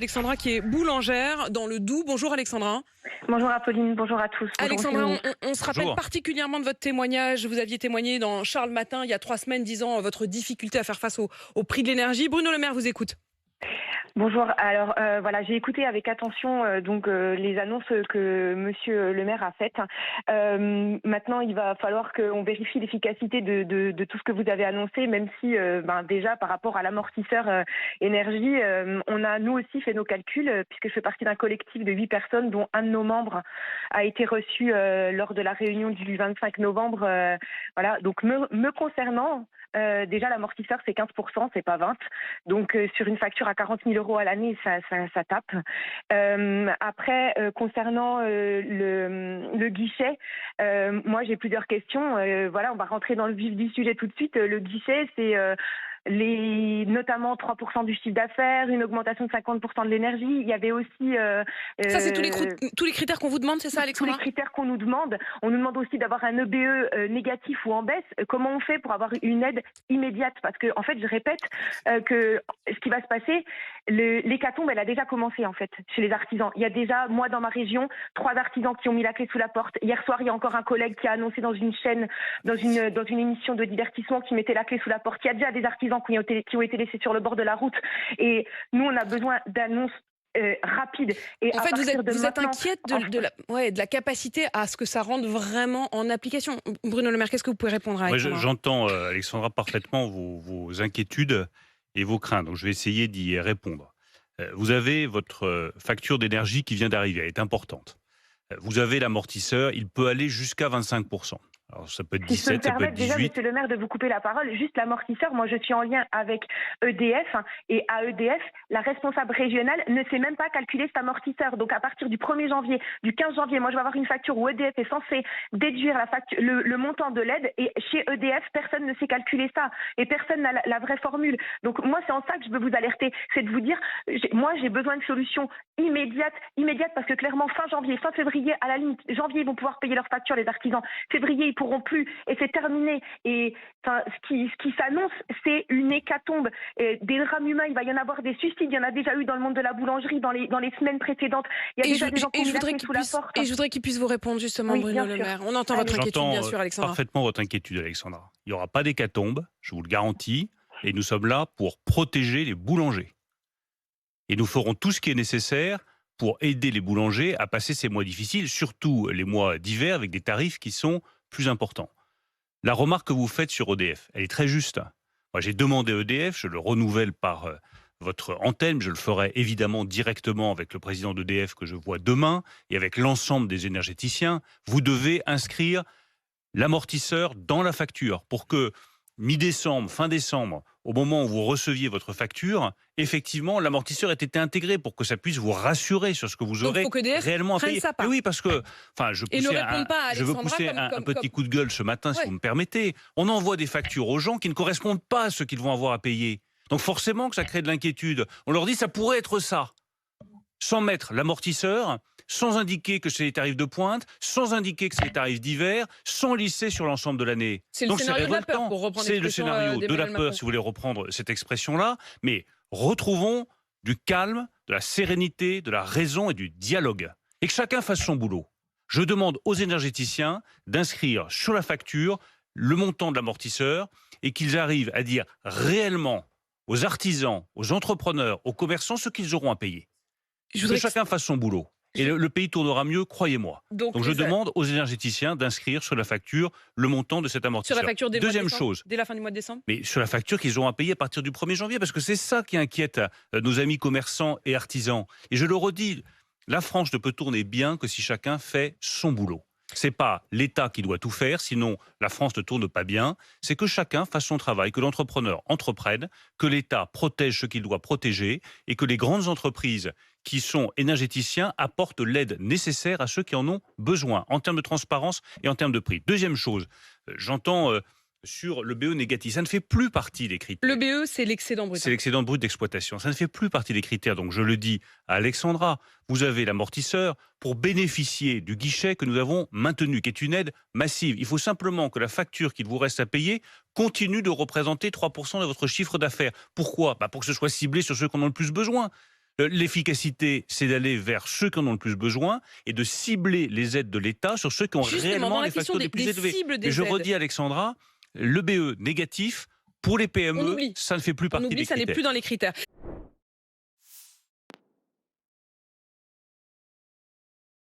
Alexandra qui est boulangère dans le Doubs. Bonjour Alexandra. Bonjour Apolline, bonjour à tous. Bonjour Alexandra, Céline. on se rappelle particulièrement de votre témoignage. Vous aviez témoigné dans Charles Matin il y a 3 semaines disant votre difficulté à faire face au prix de l'énergie. Bruno Le Maire vous écoute. Bonjour. Alors voilà, j'ai écouté avec attention les annonces que Monsieur Le Maire a faites. Maintenant, il va falloir qu'on vérifie l'efficacité de tout ce que vous avez annoncé, même si déjà par rapport à l'amortisseur énergie, on a nous aussi fait nos calculs puisque je fais partie d'un collectif de 8 personnes dont un de nos membres a été reçu lors de la réunion du 25 novembre. Voilà, donc me concernant. Déjà l'amortisseur c'est 15%, c'est pas 20%. Donc sur une facture à 40 000 € à l'année, ça tape. Après, concernant le guichet, moi j'ai plusieurs questions. Voilà, on va rentrer dans le vif du sujet tout de suite. Le guichet, c'est notamment 3% du chiffre d'affaires, une augmentation de 50% de l'énergie. Il y avait aussi... Ça, c'est tous les critères qu'on vous demande, c'est ça, Alexandra ? Tous les critères qu'on nous demande. On nous demande aussi d'avoir un EBE négatif ou en baisse. Comment on fait pour avoir une aide immédiate ? Parce que, en fait, je répète que ce qui va se passer, l'hécatombe, elle a déjà commencé, en fait, chez les artisans. Il y a déjà, moi, dans ma région, 3 artisans qui ont mis la clé sous la porte. Hier soir, il y a encore un collègue qui a annoncé dans une chaîne, dans une émission de divertissement, qui mettait la clé sous la porte. Il y a déjà des artisans qui ont été laissés sur le bord de la route. Et nous, on a besoin d'annonces rapides. Et en fait, vous êtes inquiète de la capacité à ce que ça rentre vraiment en application. Bruno Le Maire, qu'est-ce que vous pouvez répondre à Alexandra ? J'entends, Alexandra, parfaitement vos inquiétudes et vos craintes. Donc, je vais essayer d'y répondre. Vous avez votre facture d'énergie qui vient d'arriver. Elle est importante. Vous avez l'amortisseur. Il peut aller jusqu'à 25%. Alors, ça peut être 17, ça peut être 18. Déjà, Monsieur le Maire, de vous couper la parole, juste l'amortisseur, moi je suis en lien avec EDF, et à EDF, la responsable régionale ne sait même pas calculer cet amortisseur. Donc à partir du 1er janvier, du 15 janvier, moi je vais avoir une facture où EDF est censé déduire le montant de l'aide, et chez EDF, personne ne sait calculer ça, et personne n'a la vraie formule. Donc moi c'est en ça que je veux vous alerter, c'est de vous dire, moi j'ai besoin de solutions immédiates, parce que clairement fin janvier, fin février, à la limite, janvier ils vont pouvoir payer leurs factures, les artisans, février ils pourront plus, et c'est terminé. Et ce qui s'annonce, c'est une hécatombe. Des drames humains, il va y en avoir des suicides. Il y en a déjà eu dans le monde de la boulangerie dans les semaines précédentes. Il y a déjà des gens qui ont mis sous la porte. Et je voudrais qu'il puisse vous répondre justement, oui, Bruno Le Maire. On entend votre inquiétude, bien sûr, Alexandra. Parfaitement votre inquiétude, Alexandra. Il n'y aura pas d'hécatombe, je vous le garantis. Et nous sommes là pour protéger les boulangers. Et nous ferons tout ce qui est nécessaire pour aider les boulangers à passer ces mois difficiles, surtout les mois d'hiver avec des tarifs qui sont plus important. La remarque que vous faites sur EDF, elle est très juste. Moi, j'ai demandé à EDF, je le renouvelle par votre antenne, je le ferai évidemment directement avec le président d'EDF que je vois demain et avec l'ensemble des énergéticiens. Vous devez inscrire l'amortisseur dans la facture pour que mi-décembre, fin décembre, au moment où vous receviez votre facture, effectivement, l'amortisseur ait été intégré pour que ça puisse vous rassurer sur ce que vous aurez réellement à payer. Mais oui, parce que, je veux pousser un petit coup de gueule ce matin, si vous me permettez. On envoie des factures aux gens qui ne correspondent pas à ce qu'ils vont avoir à payer. Donc forcément que ça crée de l'inquiétude. On leur dit ça pourrait être ça. Sans mettre l'amortisseur, sans indiquer que c'est les tarifs de pointe, sans indiquer que c'est les tarifs d'hiver, sans lisser sur l'ensemble de l'année. C'est le scénario de la peur, pour reprendre l'expression d'Emmanuel Macron. C'est le scénario de la peur, si vous voulez reprendre cette expression-là. Mais retrouvons du calme, de la sérénité, de la raison et du dialogue. Et que chacun fasse son boulot. Je demande aux énergéticiens d'inscrire sur la facture le montant de l'amortisseur et qu'ils arrivent à dire réellement aux artisans, aux entrepreneurs, aux commerçants ce qu'ils auront à payer. Que chacun fasse son boulot. Et le pays tournera mieux, croyez-moi. Donc je demande aux énergéticiens d'inscrire sur la facture le montant de cet amortisseur. Sur la facture Deuxième chose, dès la fin du mois de décembre. Mais sur la facture qu'ils auront à payer à partir du 1er janvier, parce que c'est ça qui inquiète nos amis commerçants et artisans. Et je le redis, la France ne peut tourner bien que si chacun fait son boulot. C'est pas l'État qui doit tout faire, sinon la France ne tourne pas bien. C'est que chacun fasse son travail, que l'entrepreneur entreprenne, que l'État protège ce qu'il doit protéger et que les grandes entreprises qui sont énergéticiens apportent l'aide nécessaire à ceux qui en ont besoin, en termes de transparence et en termes de prix. Deuxième chose, j'entends sur le BE négatif, ça ne fait plus partie des critères. Le BE, c'est l'excédent brut. C'est l'excédent brut d'exploitation. Ça ne fait plus partie des critères. Donc je le dis à Alexandra, vous avez l'amortisseur pour bénéficier du guichet que nous avons maintenu, qui est une aide massive. Il faut simplement que la facture qu'il vous reste à payer continue de représenter 3% de votre chiffre d'affaires. Pourquoi ? Pour que ce soit ciblé sur ceux qui en ont le plus besoin. L'efficacité, c'est d'aller vers ceux qui en ont le plus besoin et de cibler les aides de l'État sur ceux qui ont Justement, réellement dans la les question facteurs les plus des élevés. cibles des Et je aides. redis, Alexandra, le BE négatif, pour les On PME, oublie. ça ne fait plus On partie oublie, des ça n'est critères. plus dans les critères.